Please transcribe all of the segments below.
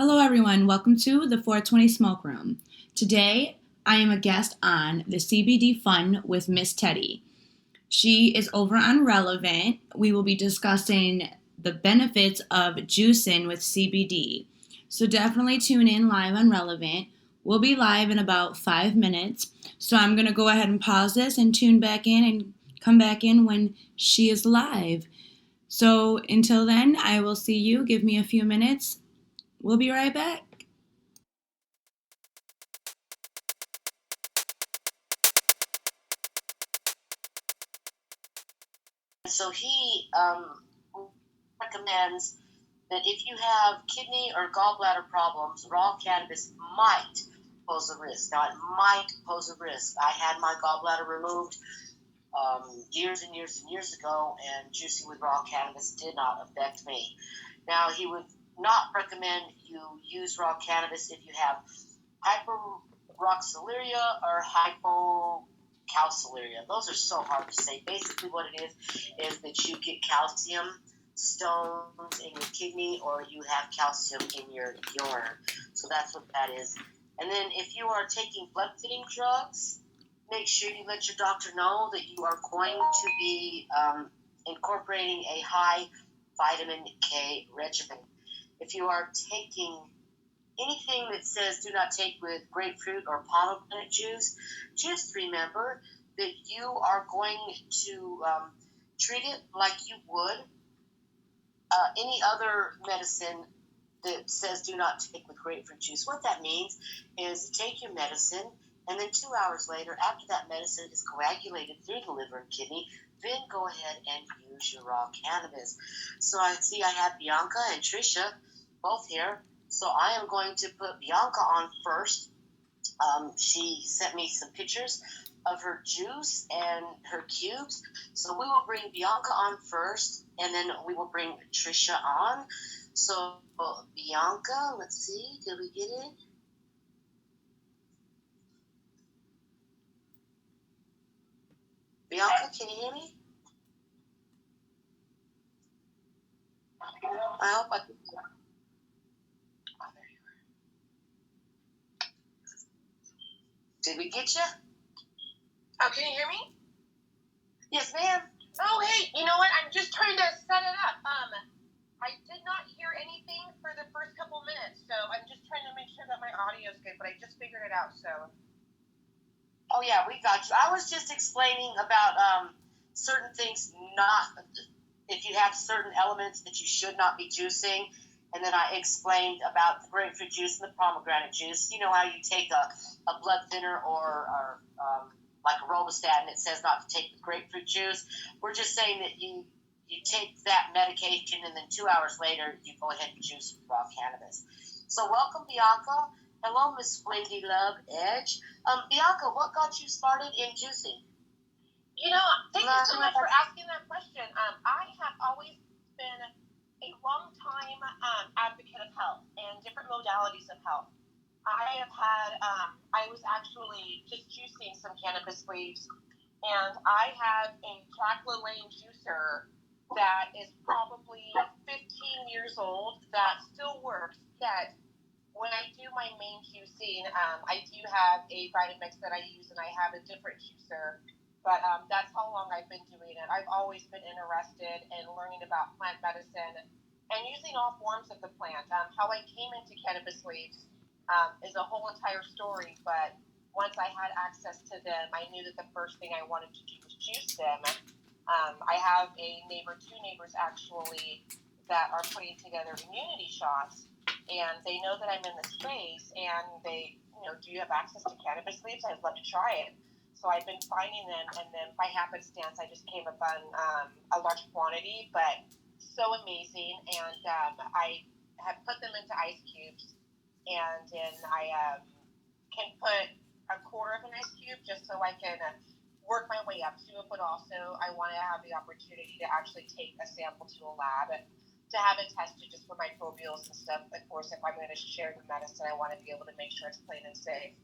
Hello everyone, welcome to the 420 Smoke Room. Today, I am a guest on the CBD Fun with Miss Teddi. She is over on Relevnt. We will be discussing the benefits of juicing with CBD. So definitely tune in live on Relevnt. We'll be live in about 5 minutes. So I'm going to go ahead and pause this and tune back in and come back in when she is live. So until then, I will see you. Give me a few minutes. We'll be right back. So he recommends that if you have kidney or gallbladder problems, raw cannabis might pose a risk. Now, it might pose a risk. I had my gallbladder removed years and years and years ago, and juicing with raw cannabis did not affect me. Now, he would not recommend you use raw cannabis if you have hyperoxaluria or hypocalciuria. Those are so hard to say. Basically, what it is that you get calcium stones in your kidney, or you have calcium in your urine. So that's what that is. And then if you are taking blood thinning drugs, make sure you let your doctor know that you are going to be incorporating a high vitamin K regimen. If you are taking anything that says do not take with grapefruit or pomegranate juice, just remember that you are going to treat it like you would any other medicine that says do not take with grapefruit juice. What that means is take your medicine, and then 2 hours later, after that medicine is coagulated through the liver and kidney, then go ahead and use your raw cannabis. So I have Bianca and Trisha both here. So I am going to put Bianca on first. She sent me some pictures of her juice and her cubes. So we will bring Bianca on first, and then we will bring Trisha on. So Bianca, let's see, did we get it? Bianca, can you hear me? I hope I can. Did we get you? Oh, can you hear me? Yes, ma'am. Oh, hey, you know what? I'm just trying to set it up. I did not hear anything for the first couple minutes, so I'm just trying to make sure that my audio is good, but I just figured it out, so. Oh, yeah, we got you. I was just explaining about certain things if you have certain elements that you should not be juicing, and then I explained about the grapefruit juice and the pomegranate juice. You know how you take a blood thinner or like a robostatin, it says not to take the grapefruit juice. We're just saying that you take that medication, and then 2 hours later, you go ahead and juice with raw cannabis. So welcome, Bianca. Hello, Miss Wendy Love Edge. Bianca, what got you started in juicing? You know, thank you so much for asking that question. I have always been a long-time advocate of health and different modalities of health. I was actually just juicing some cannabis leaves, and I have a Jack LaLanne juicer that is probably 15 years old that still works. Yet, when I do my main juicing, I do have a Vitamix that I use, and I have a different juicer. But that's how long I've been doing it. I've always been interested in learning about plant medicine and using all forms of the plant. How I came into cannabis leaves is a whole entire story, but once I had access to them, I knew that the first thing I wanted to do was juice them. I have two neighbors actually, that are putting together immunity shots, and they know that I'm in the space, and they, do you have access to cannabis leaves? I'd love to try it. So I've been finding them, and then by happenstance, I just came upon a large quantity, but so amazing. And I have put them into ice cubes, and then I can put a quarter of an ice cube just so I can work my way up to it. But also, I want to have the opportunity to actually take a sample to a lab to have it tested just for microbials and stuff. Of course, if I'm going to share the medicine, I want to be able to make sure it's clean and safe.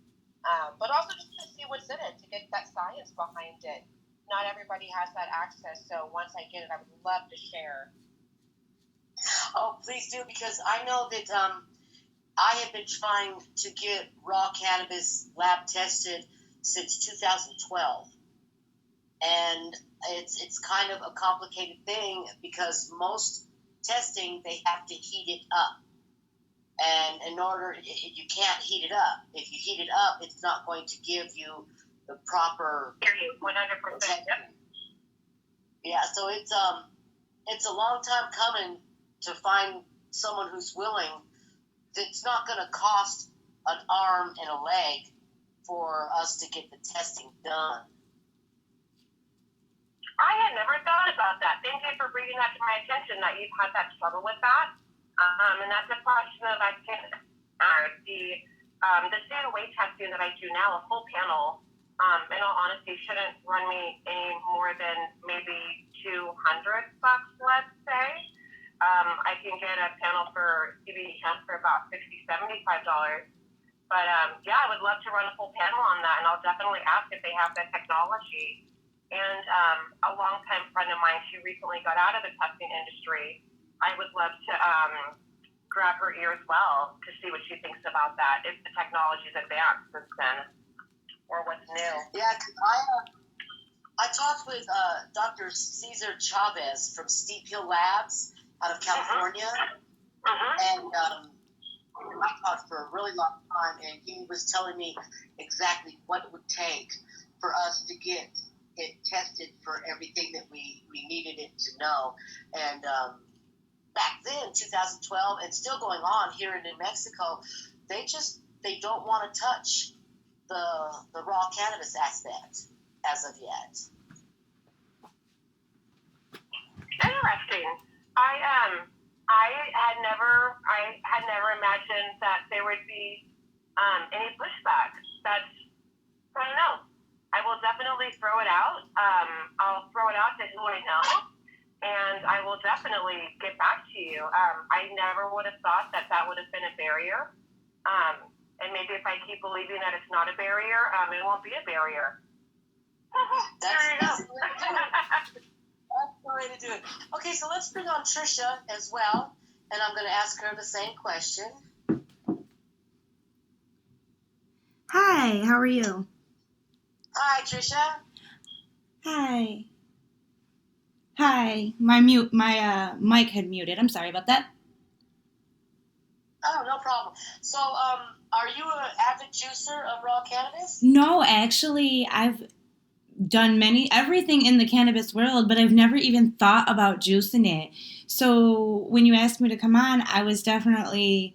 But also just to see what's in it, to get that science behind it. Not everybody has that access, so once I get it, I would love to share. Oh, please do, because I know that I have been trying to get raw cannabis lab tested since 2012. And it's kind of a complicated thing because most testing, they have to heat it up. And in order, you can't heat it up. If you heat it up, it's not going to give you the proper 100%. testing. Yeah, so it's a long time coming to find someone who's willing. It's not going to cost an arm and a leg for us to get the testing done. I had never thought about that. Thank you for bringing that to my attention, that you've had that struggle with that. And that's a question of the student weight testing that I do now, a full panel, in all honesty, shouldn't run me any more than maybe $200, let's say. I can get a panel for CBD hemp for about $60-$75. But yeah, I would love to run a full panel on that, and I'll definitely ask if they have the technology. And a longtime friend of mine, she recently got out of the testing industry. I would love to grab her ear as well to see what she thinks about that, if the technology's advanced since then, or what's new. Yeah, because I talked with Dr. Cesar Chavez from Steep Hill Labs out of California, and I talked for a really long time, and he was telling me exactly what it would take for us to get it tested for everything that we needed it to know. And back then, 2012, and still going on here in New Mexico, they don't want to touch the raw cannabis aspect as of yet. Interesting. I had never imagined that there would be any pushback. I don't know. I will definitely throw it out. I'll throw it out to who I know, and I will definitely get back to you. I never would have thought that would have been a barrier. And maybe if I keep believing that it's not a barrier, it won't be a barrier. That's the way to do it. Okay, so let's bring on Trisha as well, and I'm going to ask her the same question. Hi, how are you? Hi, Trisha. Hi. Hi. My mic had muted. I'm sorry about that. Oh, no problem. So, are you an avid juicer of raw cannabis? No, actually, I've done everything in the cannabis world, but I've never even thought about juicing it. So when you asked me to come on, I was definitely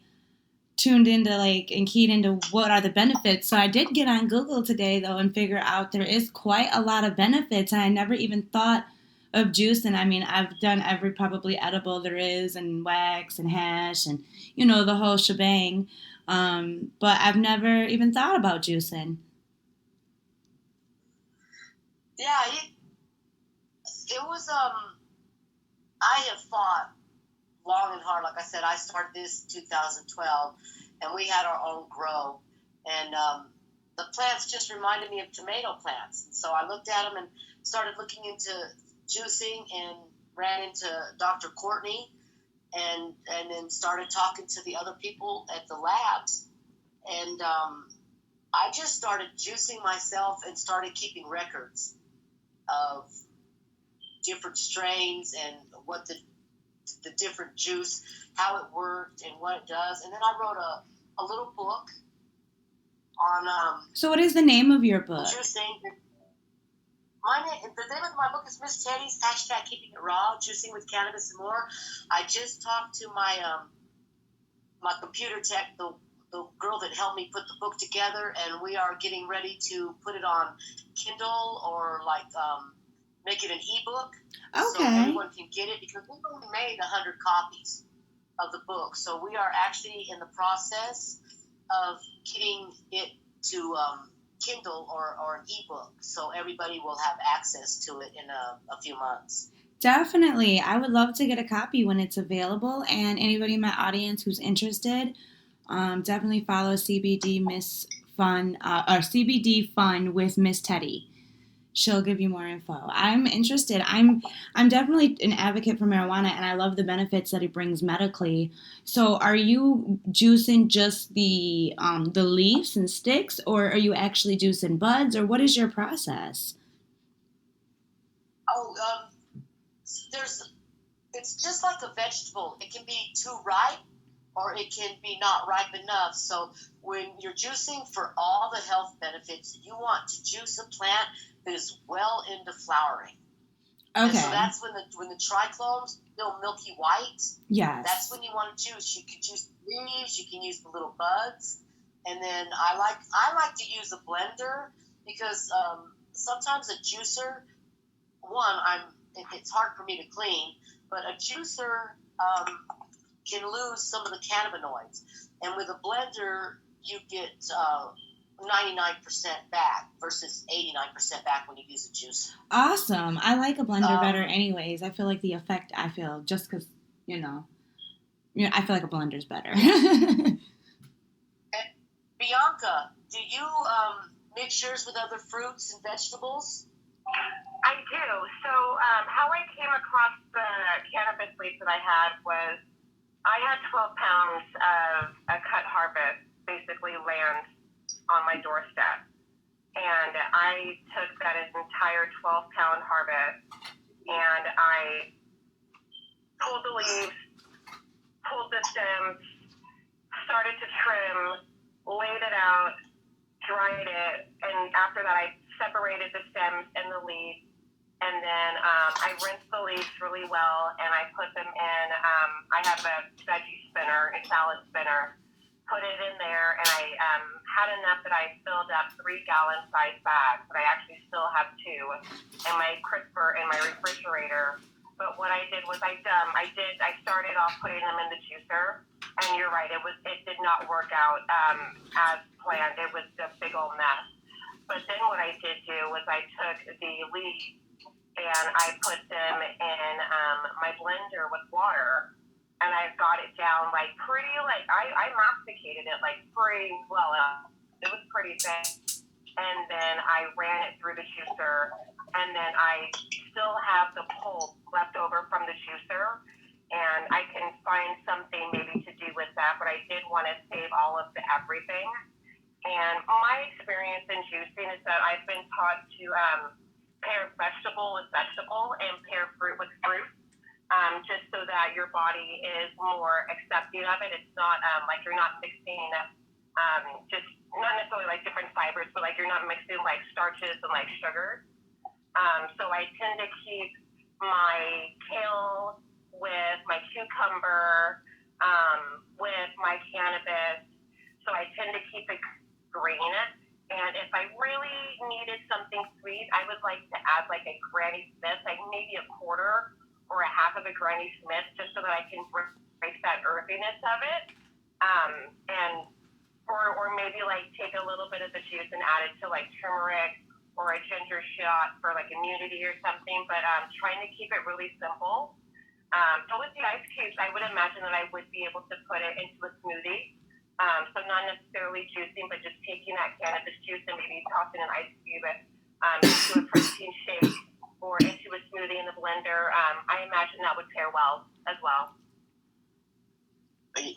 tuned into and keyed into what are the benefits. So I did get on Google today though and figure out there is quite a lot of benefits, and I never even thought of juicing. I mean, I've done every probably edible there is, and wax and hash and the whole shebang, but I've never even thought about juicing. Yeah, it was, I have fought long and hard. Like I said, I started this in 2012, and we had our own grow, and the plants just reminded me of tomato plants. And so I looked at them and started looking into juicing, and ran into Dr. Courtney, and then started talking to the other people at the labs, and I just started juicing myself and started keeping records of different strains and what the different juice, how it worked and what it does. And then I wrote a little book on So what is the name of your book? juicing. The name of my book is Miss Teddi's # Keeping It Raw, Juicing with Cannabis and More. I just talked to my my computer tech, the girl that helped me put the book together, and we are getting ready to put it on Kindle or make it an ebook, so everyone can get it, because we've only made 100 copies of the book. So we are actually in the process of getting it to Kindle or an ebook, so everybody will have access to it in a few months. Definitely. I would love to get a copy when it's available, and anybody in my audience who's interested, definitely follow CBD Fun with Miss Teddi. She'll give you more info. I'm interested. I'm definitely an advocate for marijuana, and I love the benefits that it brings medically. So, are you juicing just the leaves and sticks, or are you actually juicing buds, or what is your process? Oh, there's it's just like a vegetable. It can be too ripe or it can be not ripe enough. So when you're juicing for all the health benefits, you want to juice a plant that is well into flowering. And so Okay. that's when the trichlome's still milky white. That's Yes. when you want to juice. You can juice the leaves, you can use the little buds, and then I like to use a blender because sometimes a juicer, it's hard for me to clean, but a juicer can lose some of the cannabinoids, and with a blender you get 99% back versus 89% back when you use a juicer. Awesome. I like a blender better, Um, anyways. I feel like the effect I feel just because you know, I feel like a blender's better. and Bianca, do you mix yours with other fruits and vegetables? I do. So, how I came across the cannabis leaf that I had was I had 12 pounds of a cut harvest, basically land on my doorstep. And I took that entire 12-pound harvest and I pulled the leaves, pulled the stems, started to trim, laid it out, dried it, and after that I separated the stems and the leaves. And then I rinsed the leaves really well, and I put them in. I have a veggie spinner, a salad spinner. Put it in there, and I had enough that I filled up 3-gallon size bags, but I actually still have 2 in my crisper in my refrigerator. But what I did was I started off putting them in the juicer, and you're right, it did not work out as planned. It was a big old mess. But then what I did do was I took the leaves and I put them in my blender with water, and I got it down like pretty, like I masticated it like pretty well. It was pretty thick, and then I ran it through the juicer, and then I still have the pulp left over from the juicer, and I can find something maybe to do with that, but I did want to save all of the everything. And my experience in juicing is that I've been taught to pair vegetable with vegetable and pair fruit with fruit, just so that your body is more accepting of it. It's not like you're not mixing just not necessarily like different fibers, but like you're not mixing like starches and like sugars. So I tend to keep my kale with my cucumber, with my cannabis. So I tend to keep it green. And if I really needed something sweet, I would like to add like a Granny Smith, like maybe a quarter or a half of a Granny Smith, just so that I can break that earthiness of it. And or maybe like take a little bit of the juice and add it to like turmeric or a ginger shot for like immunity or something. But trying to keep it really simple. So with the ice cubes, I would imagine that I would be able to put it into a smoothie. So not necessarily juicing, but just taking that cannabis juice and maybe tossing an ice cube into a protein shake or into a smoothie in the blender. I imagine that would pair well as well.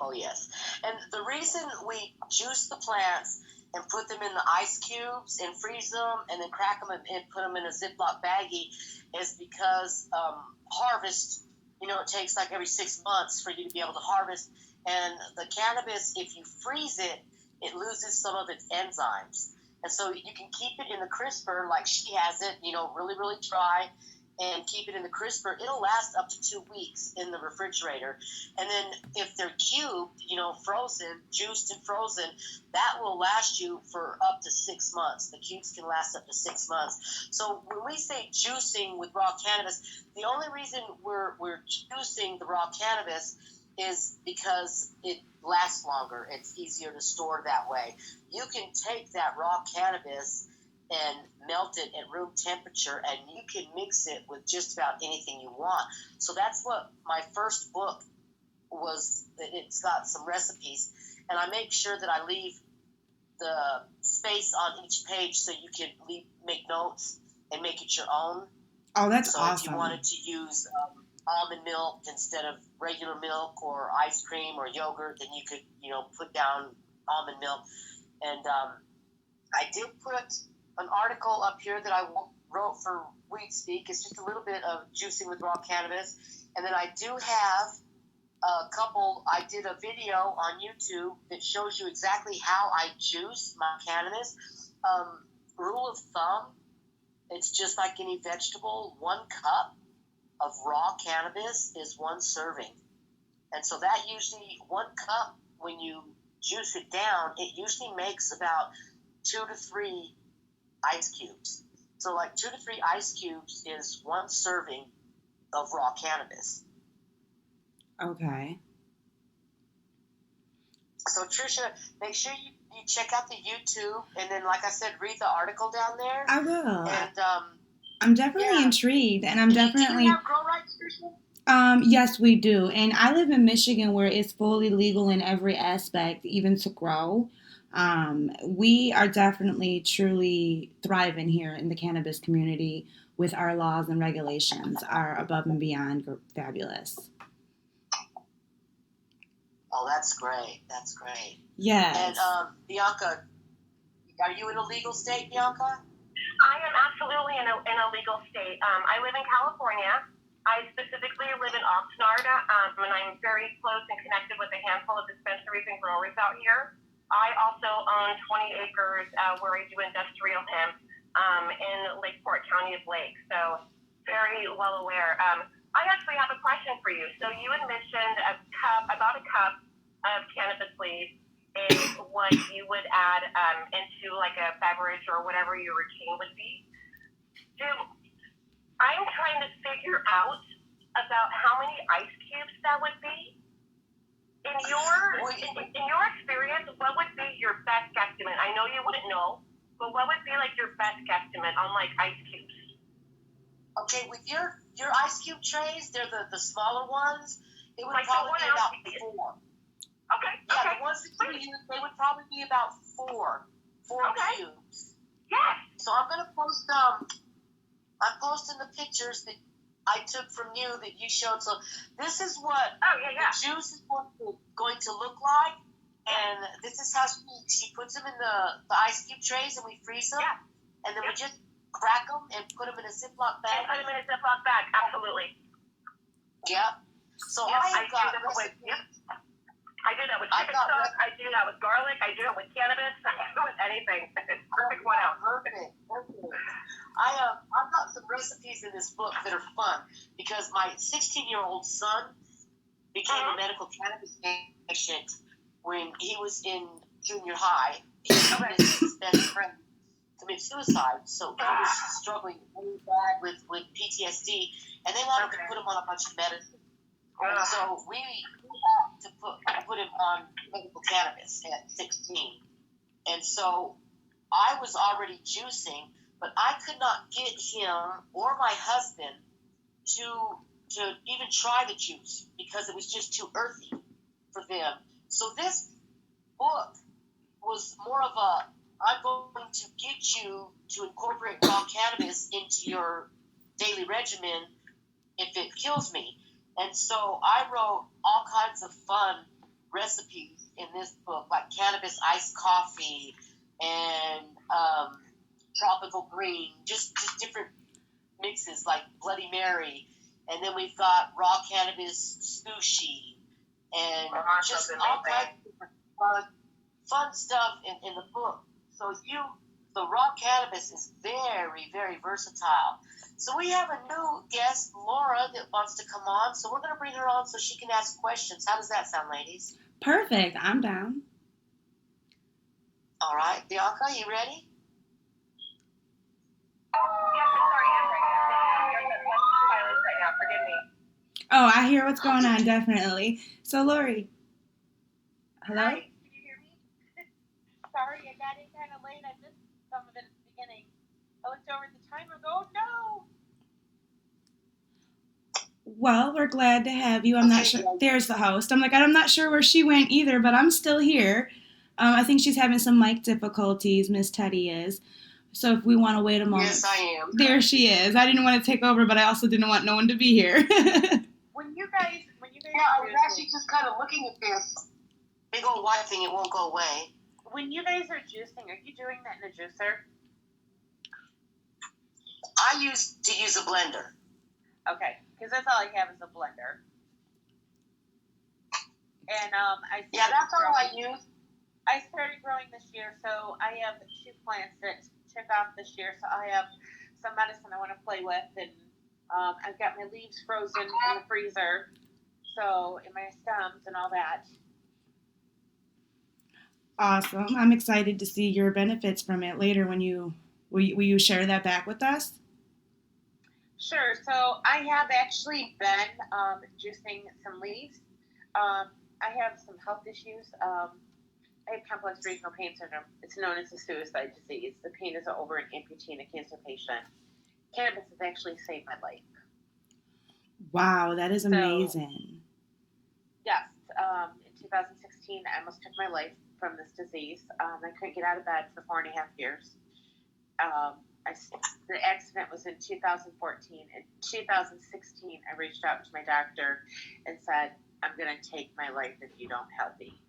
Oh, yes. And the reason we juice the plants and put them in the ice cubes and freeze them and then crack them and put them in a Ziploc baggie is because harvest, it takes like every 6 months for you to be able to harvest. And the cannabis, if you freeze it, it loses some of its enzymes. And so you can keep it in the crisper like she has it, really, really dry, and keep it in the crisper. It'll last up to 2 weeks in the refrigerator. And then if they're cubed, frozen, juiced and frozen, that will last you for up to 6 months. The cubes can last up to 6 months. So when we say juicing with raw cannabis, the only reason we're juicing the raw cannabis is because it lasts longer. It's easier to store that way. You can take that raw cannabis and melt it at room temperature, and you can mix it with just about anything you want. So that's what my first book was. It's got some recipes, and I make sure that I leave the space on each page so you can make notes and make it your own. Oh, that's so awesome. if you wanted to use almond milk instead of regular milk or ice cream or yogurt, then you could, put down almond milk. And I did put an article up here that I wrote for Weed Speak. It's just a little bit of juicing with raw cannabis. And then I do have I did a video on YouTube that shows you exactly how I juice my cannabis. Rule of thumb, it's just like any vegetable. 1 cup of raw cannabis is 1 serving. And so that usually 1 cup, when you juice it down, it usually makes about 2 to 3 ice cubes. So like 2 to 3 ice cubes is 1 serving of raw cannabis. Okay. So Trisha, make sure you check out the YouTube, and then, like I said, read the article down there. I will. And I'm definitely intrigued, and I'm definitely. Do you have grow rights, Trisha? Yes, we do, and I live in Michigan, where it's fully legal in every aspect, even to grow. We are definitely truly thriving here in the cannabis community with our laws and regulations are above and beyond fabulous. Oh, that's great. That's great. Yes. And Bianca, are you in a legal state, Bianca? I am absolutely in a legal state. I live in California. I specifically live in Oxnard, and I'm very close and connected with a handful of dispensaries and growers out here. I also own 20 acres where I do industrial hemp in Lakeport County of Lake, so very well aware. I actually have a question for you. So you had mentioned about a cup of cannabis leaves is what you would add into like a beverage or whatever your routine would be. I'm trying to figure out about how many ice cubes that would be. In your experience, what would be your best guesstimate? I know you wouldn't know, but what would be like your best guesstimate on like ice cubes? Okay, with your ice cube trays, they're the smaller ones. It would like probably be about 4. Okay. Yeah, okay. The ones that you use, they would probably be about 4 cubes. Yes. So I'm gonna post I'm posting the pictures that I took from you that you showed. So this is what the juice is going to look like, and this is how she puts them in the ice cube trays, and we freeze them, and then we just crack them and put them in a Ziploc bag. Absolutely. Yeah. So I do that with chicken stock. I do that with garlic. I do it with cannabis. I do it with anything. It's perfect. What else? Perfect. I've got some recipes in this book that are fun because my 16-year-old son became a medical cannabis patient when he was in junior high. His best friend commit suicide, so he was struggling really bad with PTSD, and they wanted to put him on a bunch of medicine. And so we had to put him on medical cannabis at 16. And so I was already juicing, but I could not get him or my husband to even try the juice because it was just too earthy for them. So this book was more of I'm going to get you to incorporate raw cannabis into your daily regimen if it kills me. And so I wrote all kinds of fun recipes in this book, like cannabis iced coffee and tropical green, just different mixes like Bloody Mary. And then we've got raw cannabis sushi and just all kinds of different fun stuff in the book. So the raw cannabis is very, very versatile. So we have a new guest, Laura, that wants to come on. So we're going to bring her on so she can ask questions. How does that sound, ladies? Perfect. I'm down. All right. Bianca, you ready? Oh, I hear what's going on, definitely. So, Lori. Hello? Hi, can you hear me? Sorry, I got in kind of late. I missed some of it at the beginning. I looked over at the timer and go, no! Well, we're glad to have you. I'm not sure. There's the host. I'm not sure where she went either, but I'm still here. I think she's having some mic difficulties, Miss Teddi is. So if we want to wait a moment. Yes, I am. There she is. I didn't want to take over, but I also didn't want no one to be here. When you guys Yeah, I was actually just kind of looking at this big old white thing. It won't go away. when you guys are juicing, are you doing that in a juicer? I used to use a blender. Okay, because that's all I have is a blender. And Yeah, that's all I use. I started growing this year, so I have 2 plants that took off this year. So I have some medicine I want to play with, and I've got my leaves frozen in the freezer, so in my stems and all that. Awesome. I'm excited to see your benefits from it later when will you share that back with us? Sure. So I have actually been juicing some leaves. I have some health issues. I have complex regional pain syndrome. It's known as a suicide disease. The pain is over an amputee and a cancer patient. Cannabis has actually saved my life. Wow, that is amazing. Yes. In 2016, I almost took my life from this disease. I couldn't get out of bed for 4.5 years. The accident was in 2014. In 2016, I reached out to my doctor and said, I'm going to take my life if you don't help me.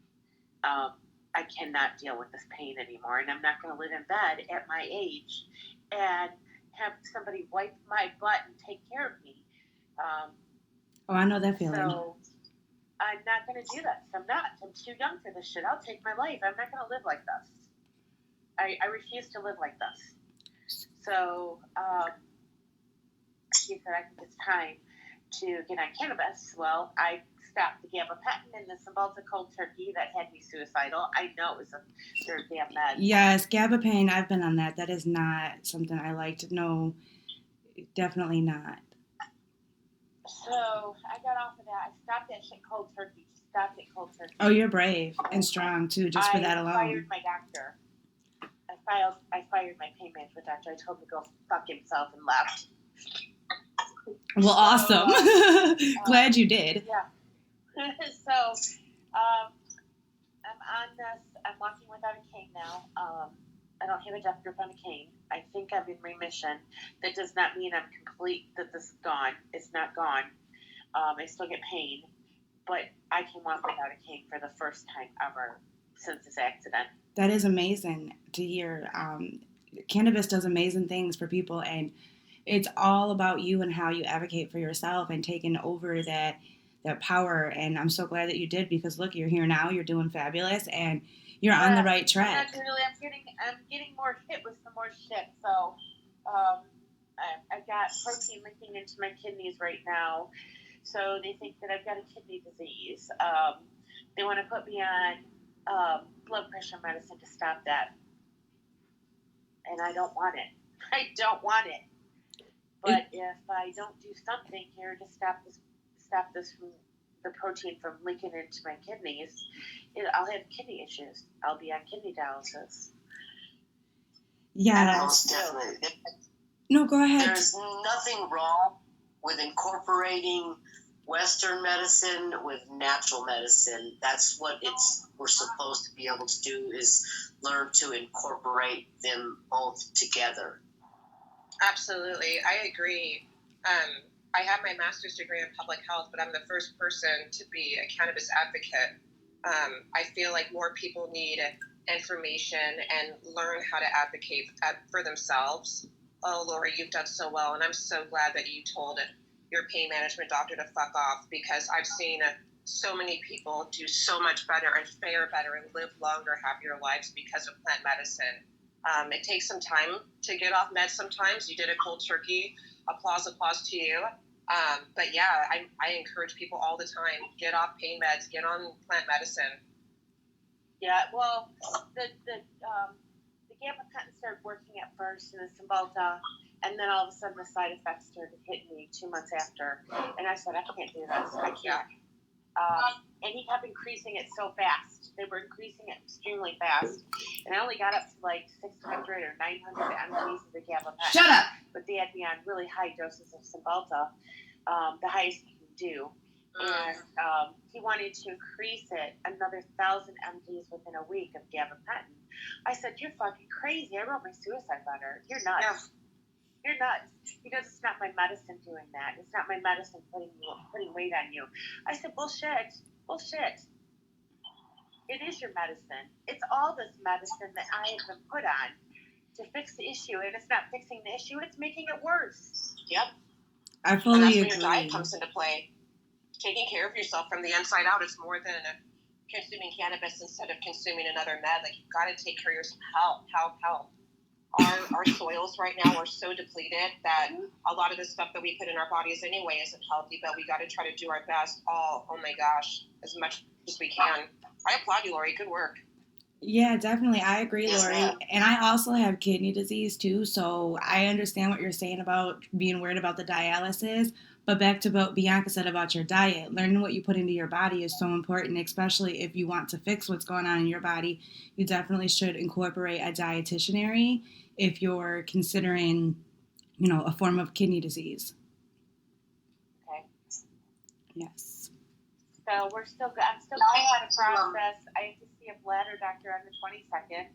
I cannot deal with this pain anymore, and I'm not going to live in bed at my age and have somebody wipe my butt and take care of me. I know that feeling. So I'm not going to do this. I'm not. I'm too young for this shit. I'll take my life. I'm not going to live like this. I refuse to live like this. So he said, I think it's time to get on cannabis. Well, I stopped the gabapentin and the Cymbalta cold turkey that had me suicidal. I know it was their damn med. Yes, gabapentin, I've been on that. That is not something I liked. No, definitely not. So I got off of that. I stopped that shit cold turkey. Stopped it cold turkey. Oh, you're brave and strong too, just for that alone. I fired my doctor. I fired my pain management doctor. I told him to go fuck himself and left. Well, awesome. Glad you did. Yeah. So, I'm on this. I'm walking without a cane now. I don't have a death grip on a cane. I think I'm in remission. That does not mean I'm complete, that this is gone. It's not gone. I still get pain, but I can walk without a cane for the first time ever since this accident. That is amazing to hear. Cannabis does amazing things for people, and it's all about you and how you advocate for yourself and taking over that power. And I'm so glad that you did, because look, you're here now, you're doing fabulous, and you're on the right track. I'm getting more hit with some more shit. So I've got protein leaking into my kidneys right now. So they think that I've got a kidney disease. They want to put me on blood pressure medicine to stop that. And I don't want it. I don't want it. But if I don't do something here to stop this from the protein from leaking into my kidneys, I'll have kidney issues. I'll be on kidney dialysis. Yeah. Most definitely. No, go ahead. There's nothing wrong with incorporating Western medicine with natural medicine. That's what we're supposed to be able to do, is learn to incorporate them both together. Absolutely. I agree. I have my master's degree in public health, but I'm the first person to be a cannabis advocate. I feel like more people need information and learn how to advocate for themselves. Oh, Lori, you've done so well, and I'm so glad that you told your pain management doctor to fuck off, because I've seen so many people do so much better and fare better and live longer, happier lives because of plant medicine. It takes some time to get off meds sometimes. You did a cold turkey. Applause to you. But yeah, I encourage people all the time, get off pain meds, get on plant medicine. Yeah, well, the gabapentin started working at first, and the Cymbalta, and then all of a sudden the side effects started hitting me 2 months after, and I said, I can't do this. I can't. And he kept increasing it so fast. They were increasing it extremely fast. And I only got up to like 600 or 900 mgs of the gabapentin. Shut up! But they had me on really high doses of Cymbalta, the highest you can do. And he wanted to increase it another 1,000 MGs within a week of gabapentin. I said, "You're fucking crazy. I wrote my suicide letter. You're nuts. Yeah. You're nuts." He goes, "It's not my medicine doing that. It's not my medicine putting weight on you." I said, "Bullshit. Bullshit. It is your medicine. It's all this medicine that I have been put on to fix the issue, and it's not fixing the issue. It's making it worse." Yep. I And fully that's where agree. your diet comes into play. Taking care of yourself from the inside out is more than consuming cannabis instead of consuming another med. Like, you've got to take care of yourself. Help. Our soils right now are so depleted that a lot of the stuff that we put in our bodies anyway isn't healthy, but we got to try to do our best. Oh my gosh, as much as we can. I applaud you, Lori. Good work. Yeah, definitely. I agree, Yes, Lori. ma'am. And I also have kidney disease too, so I understand what you're saying about being worried about the dialysis. But back to what Bianca said about your diet, learning what you put into your body is so important, especially if you want to fix what's going on in your body. You definitely should incorporate a dietitianary if you're considering, a form of kidney disease. Okay. Yes. So I'm still going through the process. I have to see a bladder doctor on the 22nd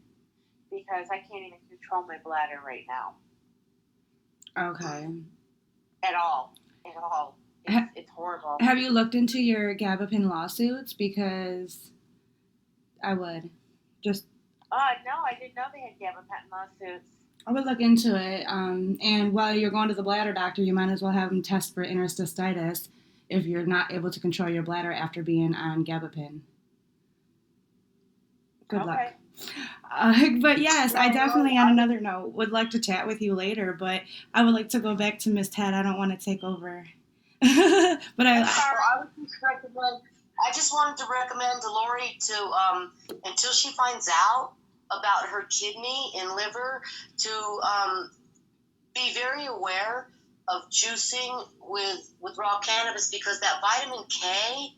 because I can't even control my bladder right now Okay. at all. It's horrible. Have you looked into your gabapentin lawsuits? Because I would just No, I didn't know they had gabapentin lawsuits. I would look into it. And while you're going to the bladder doctor, you might as well have them test for interstistitis if you're not able to control your bladder after being on gabapentin. Good luck. But yes, I definitely, on another note, would like to chat with you later, but I would like to go back to Miss Ted. I don't want to take over. But I just wanted to recommend to Lori to, until she finds out about her kidney and liver, to be very aware of juicing with raw cannabis, because that vitamin K,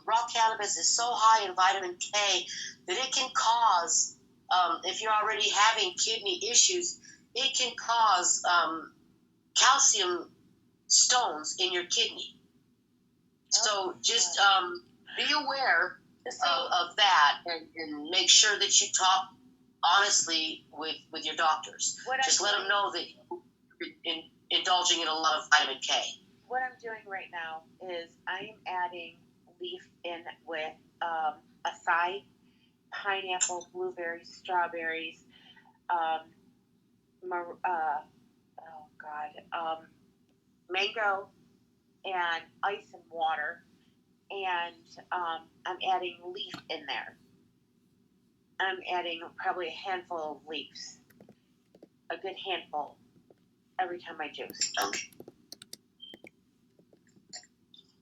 raw cannabis is so high in vitamin K that it can cause, if you're already having kidney issues, it can cause calcium stones in your kidney. So just be aware of that, and make sure that you talk honestly with your doctors. Just let them know that you're indulging in a lot of vitamin K. What I'm doing right now is I am adding leaf in with acai, pineapple, blueberries, strawberries, mango, and ice and water, and I'm adding leaf in there. I'm adding probably a handful of leaves, a good handful, every time I juice. Okay.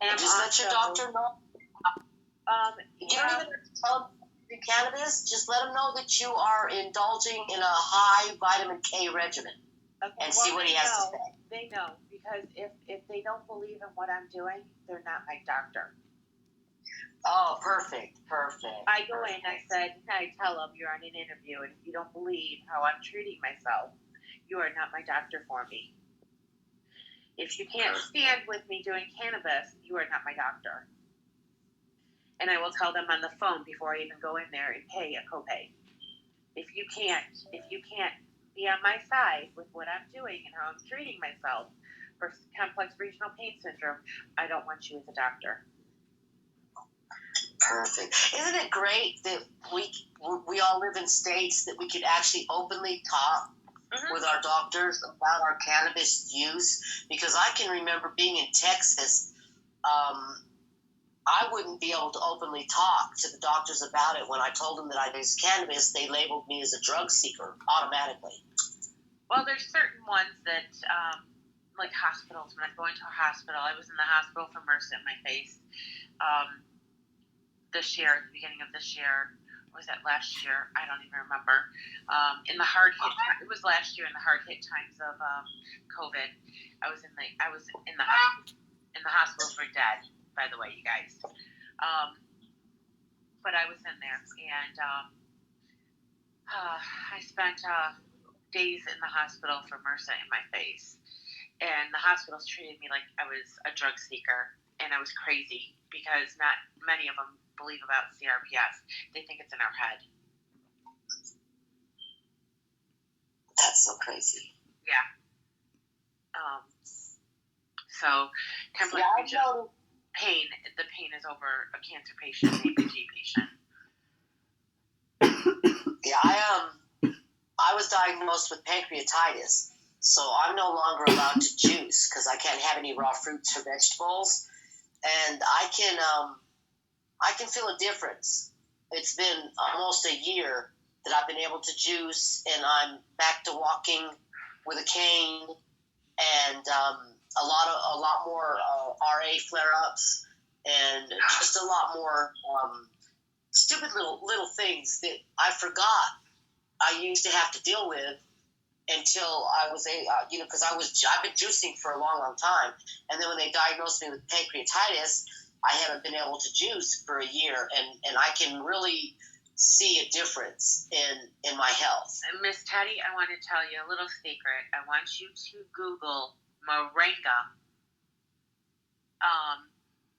And just let your doctor know. You don't even tell them the cannabis. Just let them know that you are indulging in a high vitamin K regimen, and see what he has to say. They know, because if they don't believe in what I'm doing, they're not my doctor. Oh, perfect. I go in, I tell them, you're on an interview, and if you don't believe how I'm treating myself, you are not my doctor for me. If you can't stand with me doing cannabis, you are not my doctor. And I will tell them on the phone before I even go in there and pay a copay. If you can't be on my side with what I'm doing and how I'm treating myself for complex regional pain syndrome, I don't want you as a doctor. Perfect. Isn't it great that we all live in states that we could actually openly talk with our doctors about our cannabis use? Because I can remember being in Texas, I wouldn't be able to openly talk to the doctors about it. When I told them that I used cannabis, they labeled me as a drug seeker automatically. Well, there's certain ones that, like hospitals. When I'm going to a hospital, I was in the hospital for MRSA in my face. This year, at the beginning of this year, or was that last year? I don't even remember. In the hard hit, it was last year in the hard hit times of COVID. I was in the hospital for dead. By the way, you guys. But I was in there, and I spent days in the hospital for MRSA in my face, and the hospitals treated me like I was a drug seeker. and I was crazy because not many of them believe about CRPS. They think it's in our head. That's so crazy. Yeah. So temporary pain. The pain is over a cancer patient, an APG patient. Yeah, I was diagnosed with pancreatitis, so I'm no longer allowed to juice because I can't have any raw fruits or vegetables, and I can feel a difference. It's been almost a year that I've been able to juice, and I'm back to walking with a cane, and a lot more RA flare-ups, and just a lot more stupid little things that I forgot I used to have to deal with until I was because I've been juicing for a long time, and then when they diagnosed me with pancreatitis, I haven't been able to juice for a year, and I can really see a difference in my health. And Miss Teddi, I want to tell you a little secret. I want you to Google moringa.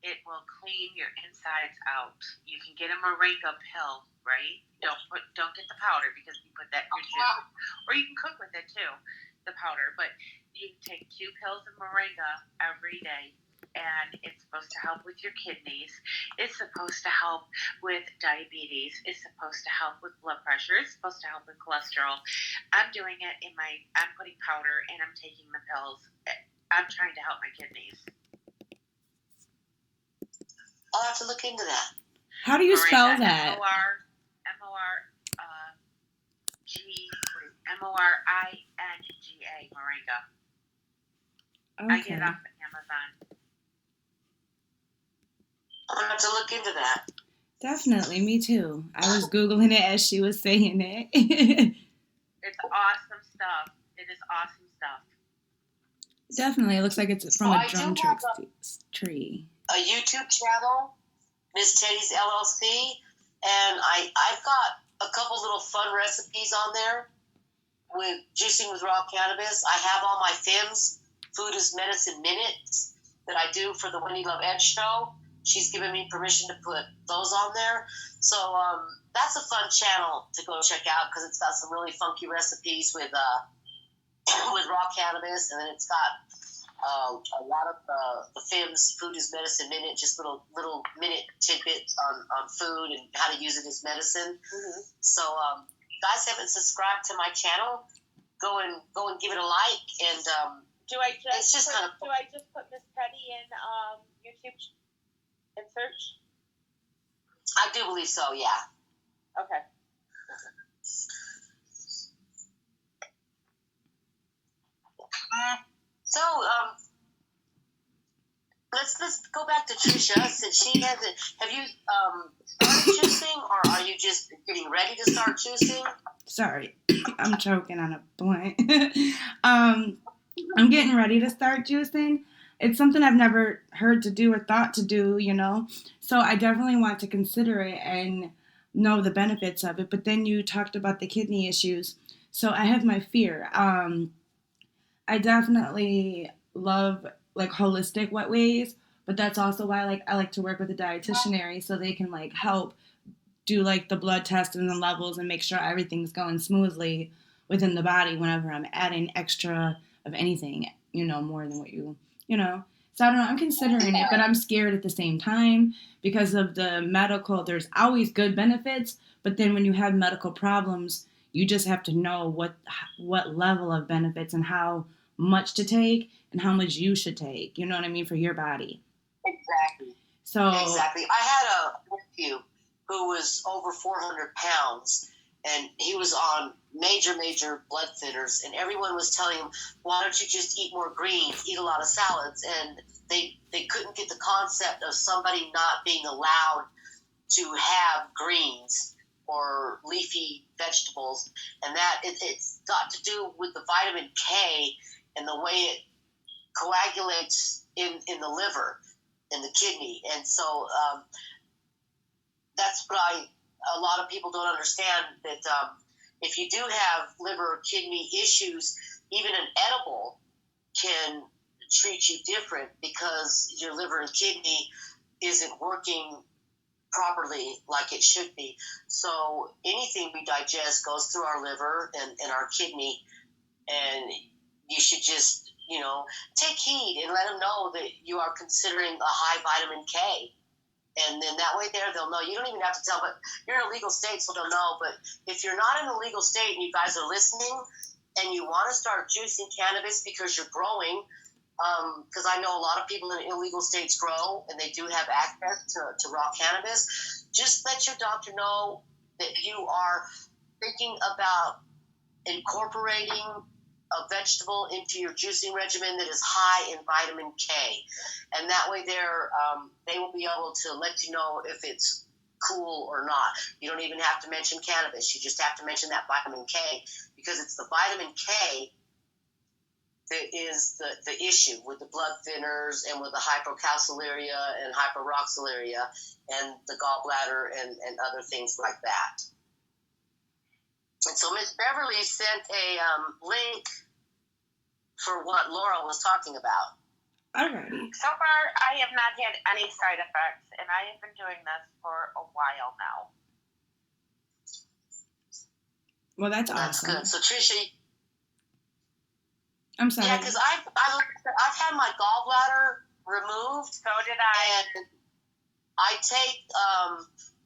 It will clean your insides out. You can get a moringa pill, right? Don't get the powder because you put that in your juice, or you can cook with it too, the powder. But you can take 2 pills of moringa every day, and it's supposed to help with your kidneys. It's supposed to help with diabetes. It's supposed to help with blood pressure. It's supposed to help with cholesterol. I'm doing it I'm putting powder and I'm taking the pills. I'm trying to help my kidneys. I'll have to look into that. How do you spell that? Moringa, moringa. Okay. I get it off of Amazon. I'll have to look into that. Definitely, me too. I was Googling it as she was saying it. It's awesome stuff. It is awesome stuff. Definitely, it looks like it's from a drum tree. A YouTube channel, Miss Teddi's LLC, and I've got a couple little fun recipes on there with juicing with raw cannabis. I have all my FIMS, Food is Medicine Minutes, that I do for the Wendy Love Ed show. She's given me permission to put those on there. So that's a fun channel to go check out because it's got some really funky recipes with raw cannabis, and then it's got a lot of the FIMS, Food is Medicine Minute, just little minute tidbits on food and how to use it as medicine. Mm-hmm. So guys haven't subscribed to my channel, go and give it a like. And do I just put Miss Teddi in YouTube and search? I do believe so, yeah. Okay. So, let's go back to Trisha. Since she hasn't, have you started juicing, or are you just getting ready to start juicing? Sorry, I'm choking on a blunt. I'm getting ready to start juicing. It's something I've never heard to do or thought to do, So I definitely want to consider it and know the benefits of it. But then you talked about the kidney issues, so I have my fear. I definitely love holistic ways, but that's also why I like to work with a dietitian so they can help do the blood test and the levels and make sure everything's going smoothly within the body whenever I'm adding extra of anything, more than what So I don't know, I'm considering it, but I'm scared at the same time because of the medical. There's always good benefits, but then when you have medical problems, you just have to know what level of benefits and how much to take and how much you should take, you know what I mean, for your body. Exactly. Exactly. I had a nephew who was over 400 pounds, and he was on major blood thinners, and everyone was telling him, why don't you just eat more greens, eat a lot of salads, and they couldn't get the concept of somebody not being allowed to have greens or leafy vegetables, and that it's got to do with the vitamin K and the way it coagulates in the liver, in the kidney. And so that's what a lot of people don't understand, that if you do have liver or kidney issues, even an edible can treat you different because your liver and kidney isn't working properly like it should be. So anything we digest goes through our liver and our kidney, and you should just, take heed and let them know that you are considering a high vitamin K. And then that way they'll know. You don't even have to tell, but you're in a legal state, so they'll know. But if you're not in a legal state and you guys are listening and you want to start juicing cannabis because you're growing, because I know a lot of people in illegal states grow and they do have access to raw cannabis, just let your doctor know that you are thinking about incorporating a vegetable into your juicing regimen that is high in vitamin K. And that way they will be able to let you know if it's cool or not. You don't even have to mention cannabis. You just have to mention that vitamin K, because it's the vitamin K that is the issue with the blood thinners and with the hypercalciuria and hyperoxaluria and the gallbladder and other things like that. And so Miss Beverly sent a link for what Laura was talking about. Alrighty. So far, I have not had any side effects, and I have been doing this for a while now. Well, that's That's awesome. good. So Tricia, I'm sorry. yeah, because I've had my gallbladder removed. So did I. And I take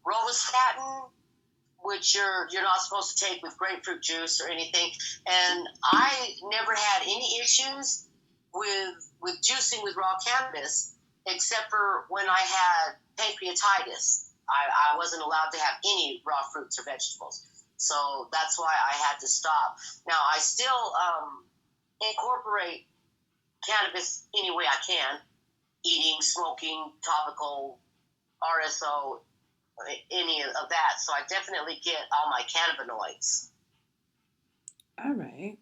rovastatin, which you're not supposed to take with grapefruit juice or anything. And I never had any issues with juicing with raw cannabis, except for when I had pancreatitis. I wasn't allowed to have any raw fruits or vegetables. So that's why I had to stop. Now, I still incorporate cannabis any way I can, eating, smoking, topical, RSO, any of that. So I definitely get all my cannabinoids. All right.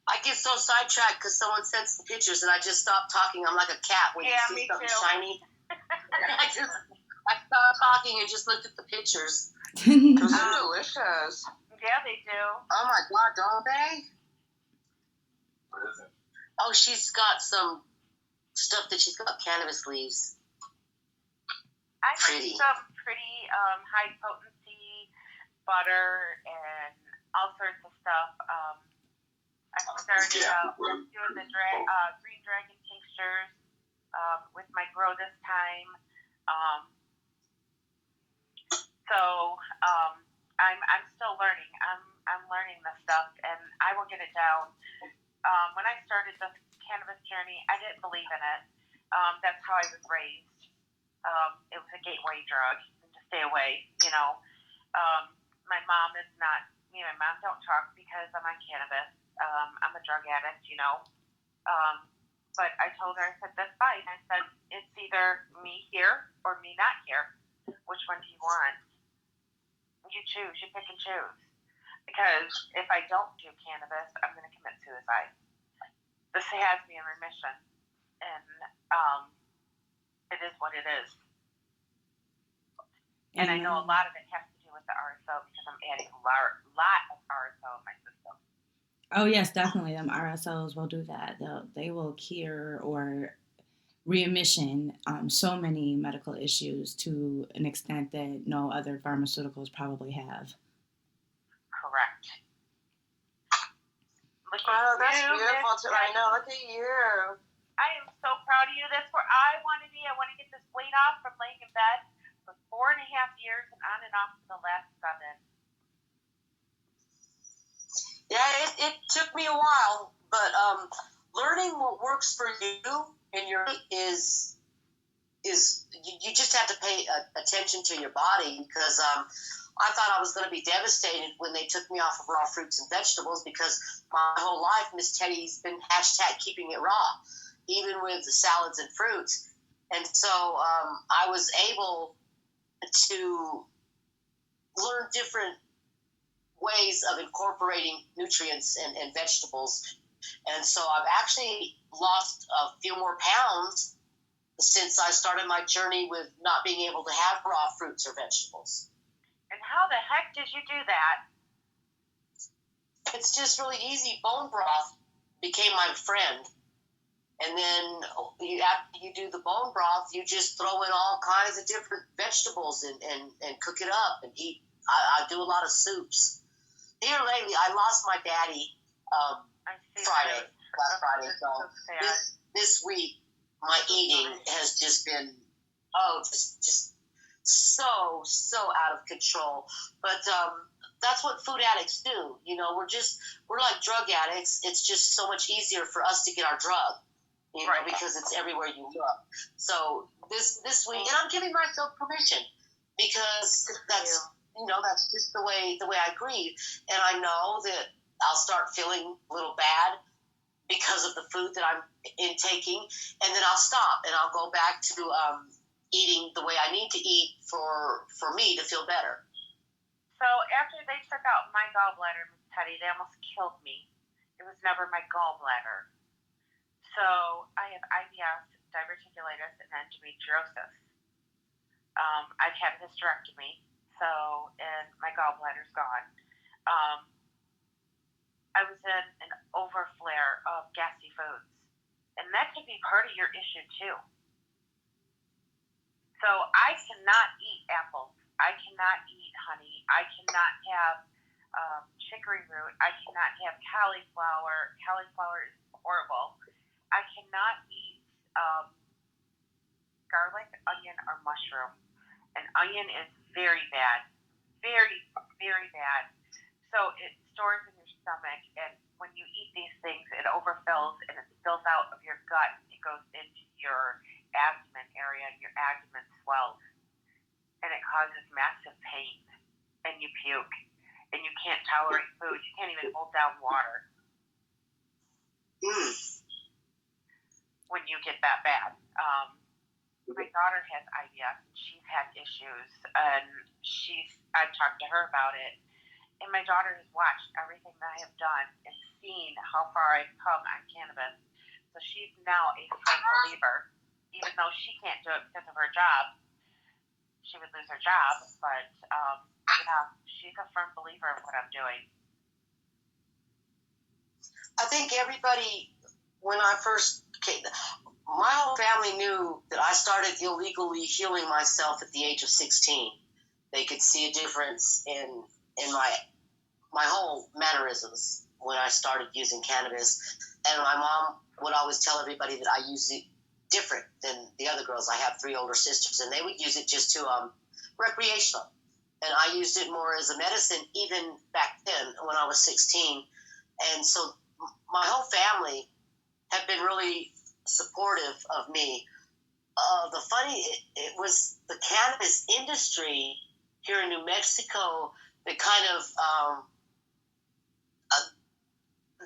I get so sidetracked because someone sends the pictures and I just stop talking. I'm like a cat when you see something shiny. I stop talking and just looked at the pictures. Those are delicious. Yeah, they do. Oh my God, don't they? What is it? Oh, she's got some stuff that she's got cannabis leaves. I make some pretty high potency butter and all sorts of stuff. I started doing the green dragon tinctures with my grow this time. So I'm still learning. I'm learning this stuff, and I will get it down. When I started this cannabis journey, I didn't believe in it. That's how I was raised. It was a gateway drug, and to stay away. My mom is not. Me and my mom don't talk because I'm on cannabis. I'm a drug addict, but I told her, I said, that's fine. I said, it's either me here or me not here. Which one do you want? You choose. You pick and choose. Because if I don't do cannabis, I'm going to commit suicide. This has me in remission. And it is what it is. And I know a lot of it has to do with the RSO because I'm adding a lot of RSO in my system. Oh yes, definitely. Them RSOs will do that. They will cure or remission so many medical issues to an extent that no other pharmaceuticals probably have. Correct. Oh, that's beautiful too. I know. Look at you. I am so proud of you. That's where I want to be. I want to get this weight off from laying in bed for 4.5 years and on and off for the last 7. Yeah, it took me a while, but learning what works for you and your is you just have to pay attention to your body, because I thought I was going to be devastated when they took me off of raw fruits and vegetables, because my whole life Miss Teddy's been #keeping it raw, even with the salads and fruits. And so I was able to learn different ways of incorporating nutrients and vegetables. And so I've actually lost a few more pounds since I started my journey with not being able to have raw fruits or vegetables. And how the heck did you do that? It's just really easy. Bone broth became my friend. And then after you do the bone broth, you just throw in all kinds of different vegetables and cook it up and eat. I do a lot of soups. Here lately, I lost my daddy last Friday. So this week, my eating has just been, just so out of control. But that's what food addicts do. You know, we're like drug addicts. It's just so much easier for us to get our drug, you know, because it's everywhere you look. So this week, and I'm giving myself permission because that's, you know, that's just the way I grieve. And I know that I'll start feeling a little bad because of the food that I'm intaking, and then I'll stop and I'll go back to eating the way I need to eat for me to feel better. So after they took out my gallbladder, Miss Teddi, they almost killed me. It was never my gallbladder. So I have IBS, diverticulitis, and endometriosis. I've had a hysterectomy, and my gallbladder's gone. I was in an overflare of gassy foods, and that could be part of your issue too. So I cannot eat apples. I cannot eat honey. I cannot have chicory root. I cannot have cauliflower. Cauliflower is horrible. I cannot eat garlic, onion, or mushroom. And onion is very bad. Very, very bad. So it stores in your stomach, and when you eat these things, it overfills and it spills out of your gut. It goes into your abdomen area, and your abdomen swells, and it causes massive pain, and you puke, and you can't tolerate food. You can't even hold down water when you get that bad. My daughter has IBS, and she's had issues, and I've talked to her about it, and my daughter has watched everything that I have done and seen how far I've come on cannabis. So she's now a firm believer, even though she can't do it because of her job. She would lose her job, but she's a firm believer of what I'm doing. I think everybody, when I first came, my whole family knew that I started illegally healing myself at the age of 16. They could see a difference in my whole mannerisms when I started using cannabis. And my mom would always tell everybody that I use it different than the other girls. I have 3 older sisters, and they would use it just to recreational. And I used it more as a medicine even back then when I was 16. And so my whole family have been really supportive of me. It was the cannabis industry here in New Mexico that kind of,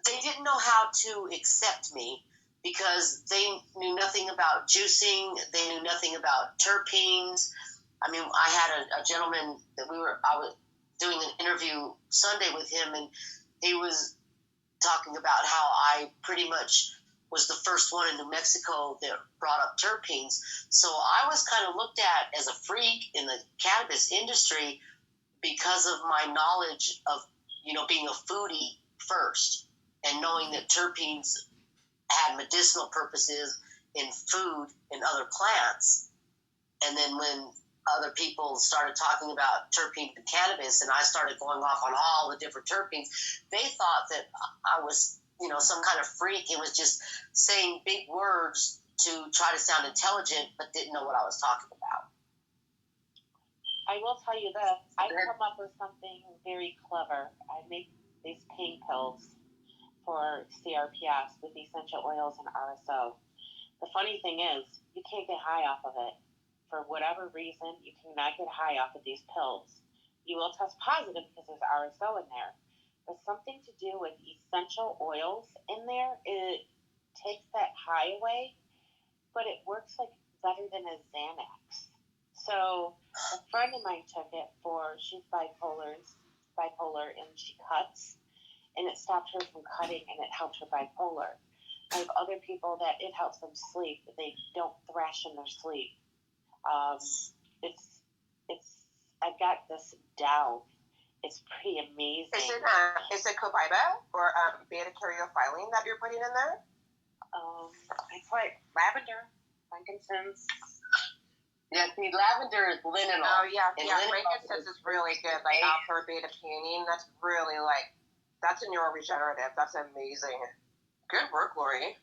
they didn't know how to accept me because they knew nothing about juicing. They knew nothing about terpenes. I mean, I had a gentleman that I was doing an interview Sunday with him, and he was talking about how I pretty much was the first one in New Mexico that brought up terpenes. So I was kind of looked at as a freak in the cannabis industry because of my knowledge of, you know, being a foodie first and knowing that terpenes had medicinal purposes in food and other plants. And then when other people started talking about terpenes and cannabis, and I started going off on all the different terpenes, they thought that I was, you know, some kind of freak. It was just saying big words to try to sound intelligent, but didn't know what I was talking about. I will tell you this. I come up with something very clever. I make these pain pills for CRPS with essential oils and RSO. The funny thing is, you can't get high off of it. For whatever reason, you cannot get high off of these pills. You will test positive because there's RSO in there. But something to do with essential oils in there, it takes that high away, but it works like better than a Xanax. So a friend of mine took it she's bipolar, and she cuts, and it stopped her from cutting, and it helped her bipolar. I have other people that it helps them sleep, but they don't thrash in their sleep. I've got this down. It's pretty amazing. Is it copaiba or beta-caryophyllene that you're putting in there? I put lavender, frankincense. Yeah, see, lavender is linalool. Oh, yeah. And Yeah, linalool frankincense is really good. Like alpha beta peonine. That's really that's a neuroregenerative. That's amazing. Good work, Lori.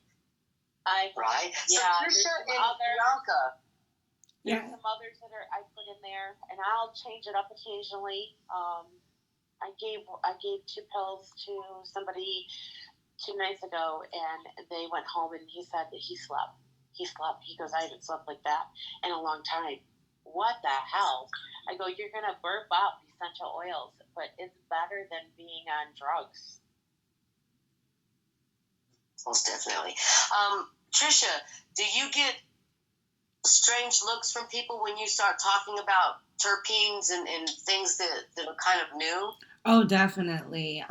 Right? Yeah, So Trisha and Bianca. There's some others that I put in there, and I'll change it up occasionally. I gave 2 pills to somebody 2 nights ago, and they went home, and he said that he slept. He slept. He goes, I haven't slept like that in a long time. What the hell? I go, you're gonna burp up essential oils, but it's better than being on drugs. Most definitely. Trisha, do you get strange looks from people when you start talking about terpenes and things that are kind of new? Oh, definitely.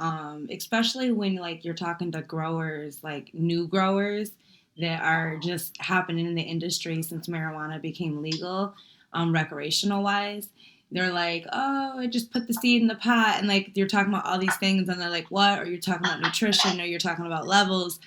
Especially when like you're talking to growers, like new growers that are just happening in the industry since marijuana became legal, recreational wise. They're like, oh, I just put the seed in the pot, and like you're talking about all these things, and they're like, what? Or you're talking about nutrition, or you're talking about levels,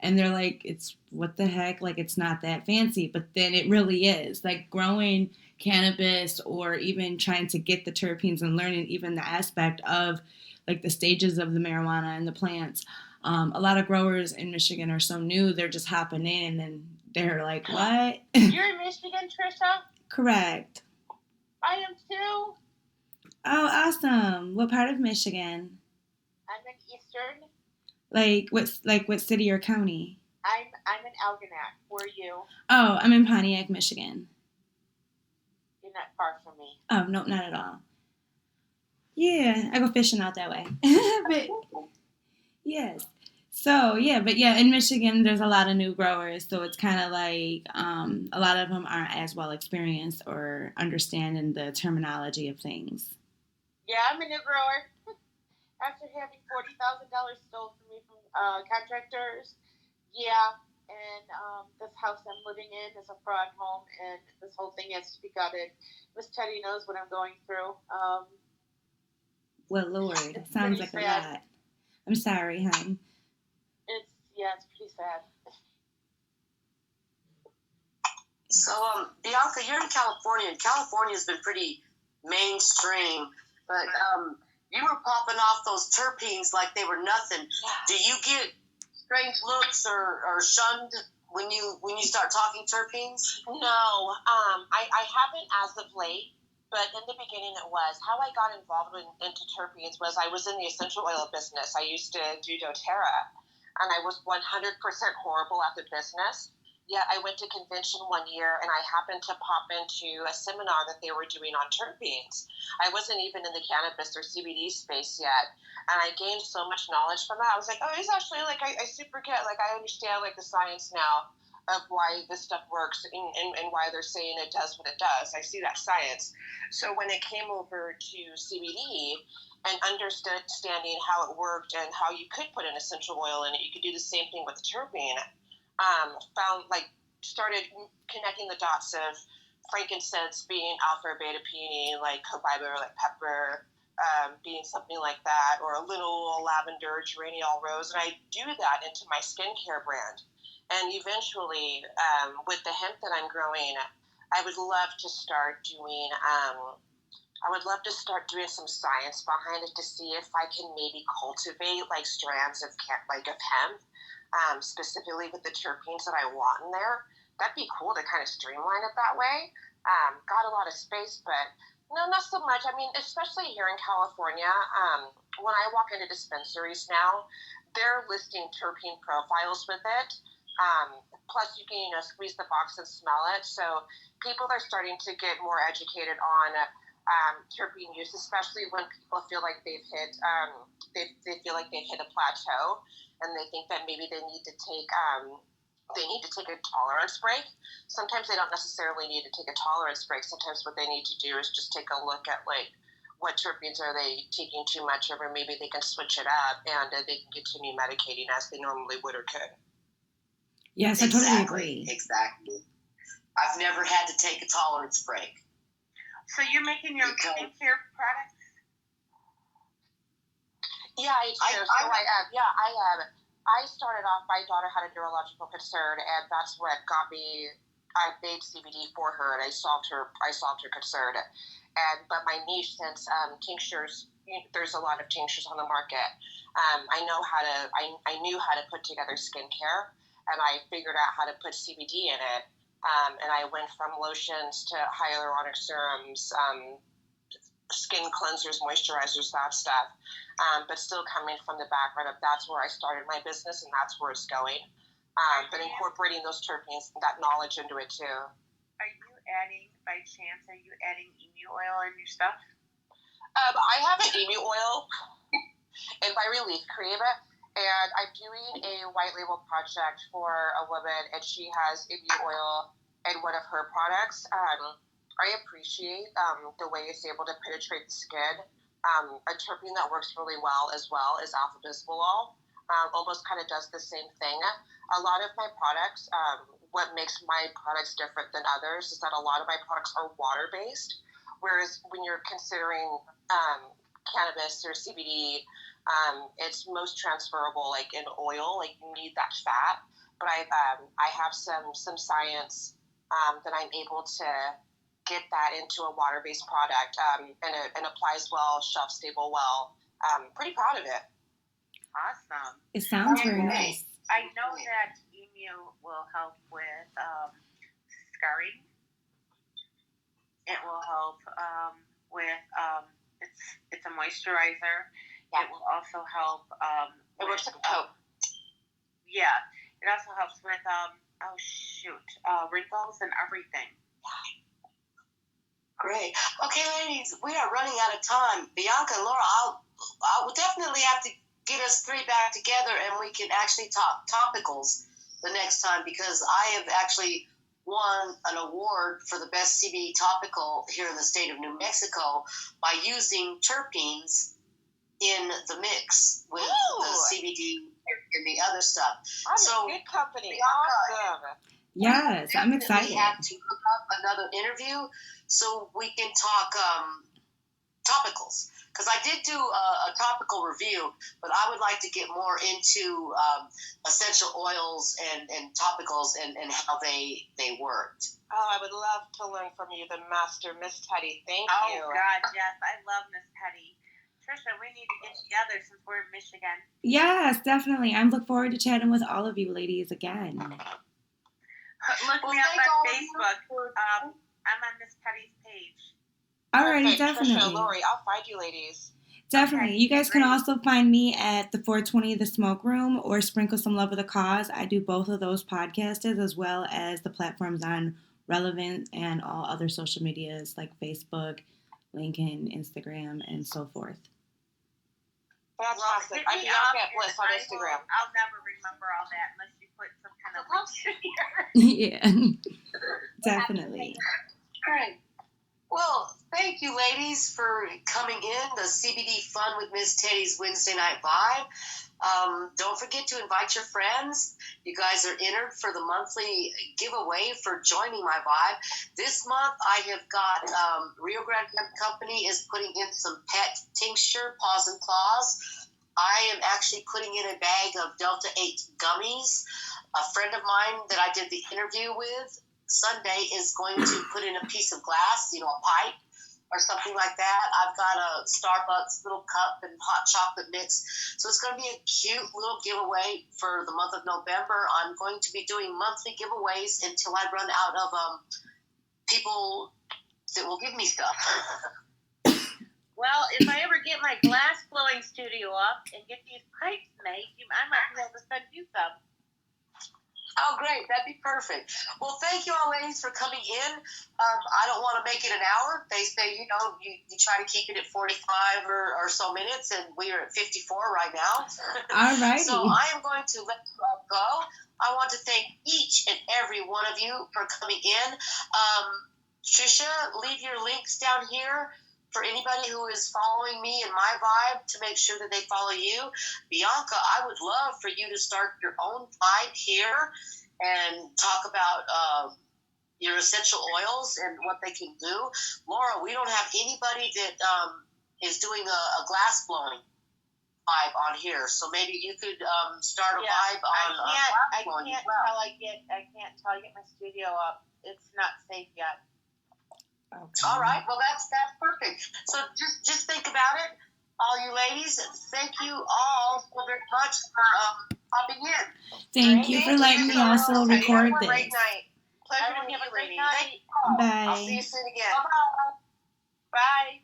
and they're like, it's what the heck? Like it's not that fancy, but then it really is. Like growing cannabis or even trying to get the terpenes and learning even the aspect of like the stages of the marijuana and the plants. A lot of growers in Michigan are so new, they're just hopping in and they're like, what? You're in Michigan, Trisha? Correct. I am too. Oh, awesome. What part of Michigan? I'm in Eastern. Like what city or county? I'm in Algonac. Where are you? Oh, I'm in Pontiac, Michigan. You're not far from me. Oh, nope, not at all. Yeah, I go fishing out that way. But yes. So yeah, but yeah, in Michigan, there's a lot of new growers, so it's kind of like a lot of them aren't as well experienced or understanding the terminology of things. Yeah, I'm a new grower. After having $40,000 stolen from me from contractors, yeah, and this house I'm living in is a fraud home, and this whole thing has to be gutted. Miss Teddy knows what I'm going through. Well, Lord, It's sounds pretty like sad. a lot. I'm sorry, hon. It's pretty sad. So, Bianca, you're in California, and California's been pretty mainstream, but you were popping off those terpenes like they were nothing. Yeah. Do you get strange looks or shunned when you start talking terpenes? No, I haven't as of late, but in the beginning it was. How I got involved into terpenes was I was in the essential oil business. I used to do doTERRA, and I was 100% horrible at the business. Yet I went to convention one year, and I happened to pop into a seminar that they were doing on terpenes. I wasn't even in the cannabis or CBD space yet, and I gained so much knowledge from that. I was like, oh, it's actually like I super get, like I understand like the science now of why this stuff works and why they're saying it does what it does. I see that science. So when it came over to CBD and understanding how it worked and how you could put an essential oil in it, you could do the same thing with the terpene. Started connecting the dots of frankincense being alpha or beta peony, like copaiba or like pepper, being something like that, or a little lavender, geraniol rose, and I do that into my skincare brand. And eventually, with the hemp that I'm growing, I would love to start doing. I would love to start doing some science behind it to see if I can maybe cultivate like strands of hemp, specifically with the terpenes that I want in there. That'd be cool to kind of streamline it that way. Got a lot of space, but no, not so much. I mean, especially here in California, when I walk into dispensaries now, they're listing terpene profiles with it. Plus, you can squeeze the box and smell it. So people are starting to get more educated on terpene use, especially when people feel like they've hit they feel like they've hit a plateau, and they think that maybe they need to take a tolerance break. Sometimes they don't necessarily need to take a tolerance break. Sometimes what they need to do is just take a look at like what terpenes are they taking too much of, or maybe they can switch it up and they can continue medicating as they normally would or could. Yes, I totally agree. Exactly. I've never had to take a tolerance break. So you're making your skincare products? Yeah, I do. I have I started off, my daughter had a neurological concern, and that's what got me. I made CBD for her, and I solved her concern. But my niche, since tinctures, there's a lot of tinctures on the market. I knew how to put together skincare, and I figured out how to put CBD in it. And I went from lotions to hyaluronic serums, skin cleansers, moisturizers, that stuff. But still coming from the background of that's where I started my business and that's where it's going. But incorporating those terpenes, that knowledge into it too. Are you adding, by chance, emu oil in your stuff? I have an emu oil in my relief cream, and I'm doing a white label project for a woman, and she has emu oil in one of her products. I appreciate the way it's able to penetrate the skin. A terpene that works really well as well is alpha bismolol. Almost kind of does the same thing. A lot of my products, what makes my products different than others is that a lot of my products are water-based, whereas when you're considering cannabis or CBD, it's most transferable like in oil, like you need that fat. But I have some science that I'm able to get that into a water-based product, and it applies well, shelf stable well. Pretty proud of it. Awesome. It sounds very nice. I know that emu will help with scarring. It will help with it's a moisturizer. Yeah. It will also help. It works like a coat. Yeah. It also helps with wrinkles and everything. Great. Okay, ladies, we are running out of time. Bianca and Laura, I will definitely have to get us three back together and we can actually talk topicals the next time, because I have actually won an award for the best CBD topical here in the state of New Mexico by using terpenes in the mix with the CBD and the other stuff. I'm in good company. Awesome. Yes, I'm excited. We have to hook up another interview so we can talk topicals. Because I did do a topical review, but I would like to get more into essential oils and topicals and how they worked. Oh, I would love to learn from you, the master, Miss Teddi. Thank you. Oh, God, yes. I love Miss Teddi. Trisha, we need to get together since we're in Michigan. Yes, definitely. I'm looking forward to chatting with all of you ladies again. Look me up on Facebook. I'm on Miss Teddi's page. Alrighty, definitely. Trisha, Lori, I'll find you ladies. Definitely. Okay, You guys can great. also find me at the 420 The Smoke Room or Sprinkle Some Love with a Cause. I do both of those podcasts as well as the platforms on Relevnt and all other social medias like Facebook, LinkedIn, Instagram, and so forth. Fantastic. Hit I'm me Bianca up at Bliss on and Instagram. I'll never remember all that unless you put some kind of link in here. Yeah, definitely. Great. Well, thank you, ladies, for coming in. The CBD Fun with Miss Teddi's Wednesday Night Vibe. Don't forget to invite your friends. You guys are entered for the monthly giveaway for joining my vibe. This month, I have got Rio Grande Hemp Company is putting in some pet tincture, paws and claws. I am actually putting in a bag of Delta 8 gummies. A friend of mine that I did the interview with Sunday is going to put in a piece of glass, a pipe or something like that. I've got a Starbucks little cup and hot chocolate mix. So it's going to be a cute little giveaway for the month of November. I'm going to be doing monthly giveaways until I run out of people that will give me stuff. Well, if I ever get my glass blowing studio up and get these pipes made, I might be able to send you some. Oh, great. That'd be perfect. Well, thank you all, ladies, for coming in. I don't want to make it an hour. They say, you try to keep it at 45 or so minutes, and we are at 54 right now. All righty. So I am going to let you all go. I want to thank each and every one of you for coming in. Trisha, leave your links down here for anybody who is following me and my vibe to make sure that they follow you. Bianca, I would love for you to start your own vibe here and talk about your essential oils and what they can do. Laura, we don't have anybody that is doing a glass blowing. vibe on here. So maybe you could start a vibe on. I can't till I get my studio up. It's not safe yet. Okay. All right. Well, that's perfect. So just think about it, all you ladies. Thank you all so very much for popping in. Thank you for letting me also record Have a great this. night. Pleasure to Everyone meet have you, a great ladies. night. I'll see Bye. you soon again. Bye.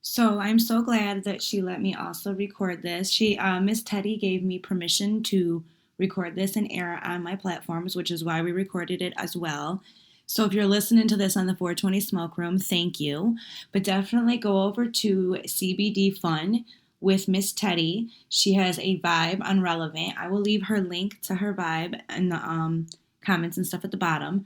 So I'm so glad that she let me also record this. Miss Teddi gave me permission to record this and air it on my platforms, which is why we recorded it as well. So if you're listening to this on the 420 Smoke Room, thank you. But definitely go over to CBD Fun with Miss Teddi. She has a vibe on Relevant. I will leave her link to her vibe in the comments and stuff at the bottom.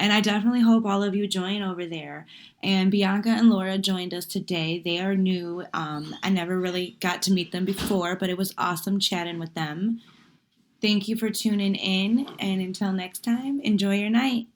And I definitely hope all of you join over there. And Bianca and Laura joined us today. They are new. I never really got to meet them before, but it was awesome chatting with them. Thank you for tuning in. And until next time, enjoy your night.